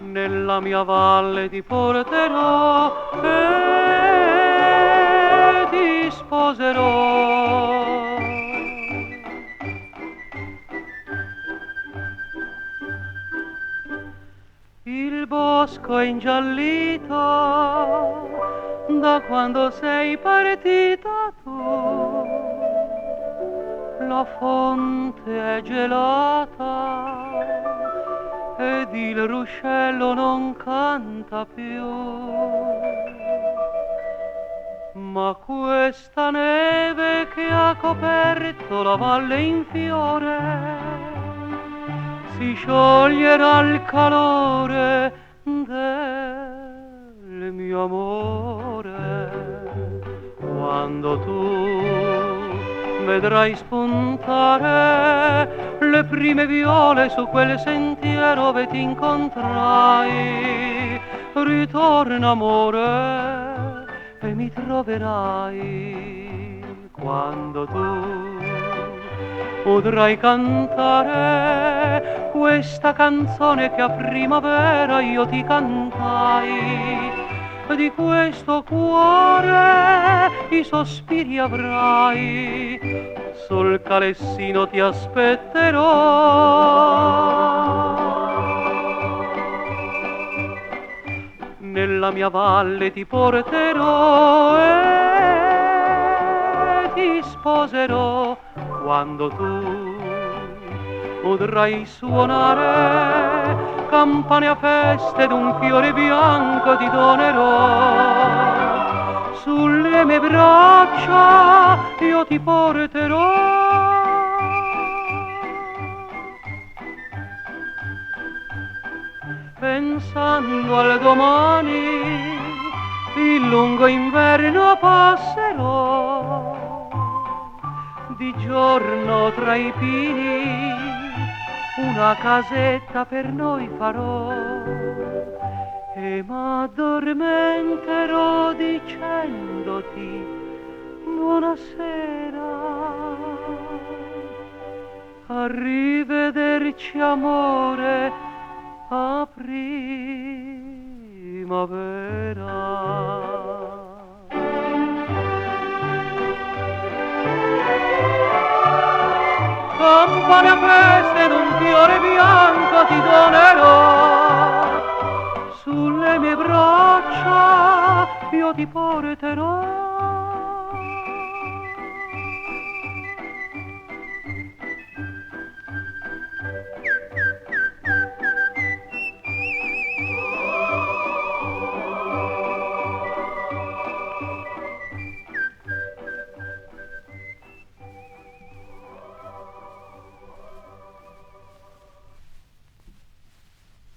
nella mia valle ti porterò e ti sposerò. Il bosco è ingiallito da quando sei partita tu, la fonte è gelata ed il ruscello non canta più. Ma questa neve che ha coperto la valle in fiore si scioglierà al calore del mio amore quando tu vedrai spuntare le prime viole su quel sentiero ove ti incontrai. Ritorna amore e mi troverai quando tu potrai cantare questa canzone che a primavera io ti cantai. Di questo cuore i sospiri avrai, sul calessino ti aspetterò. Nella mia valle ti porterò e ti sposerò quando tu potrai suonare campane a feste d'un fiore bianco ti donerò. Sulle mie braccia io ti porterò. Pensando al domani, il lungo inverno passerò. Di giorno tra i pini una casetta per noi farò e m'addormenterò dicendoti buonasera. Arrivederci amore a primavera. Campane a feste d'un fiore bianco ti donerò, sulle mie braccia io ti porterò.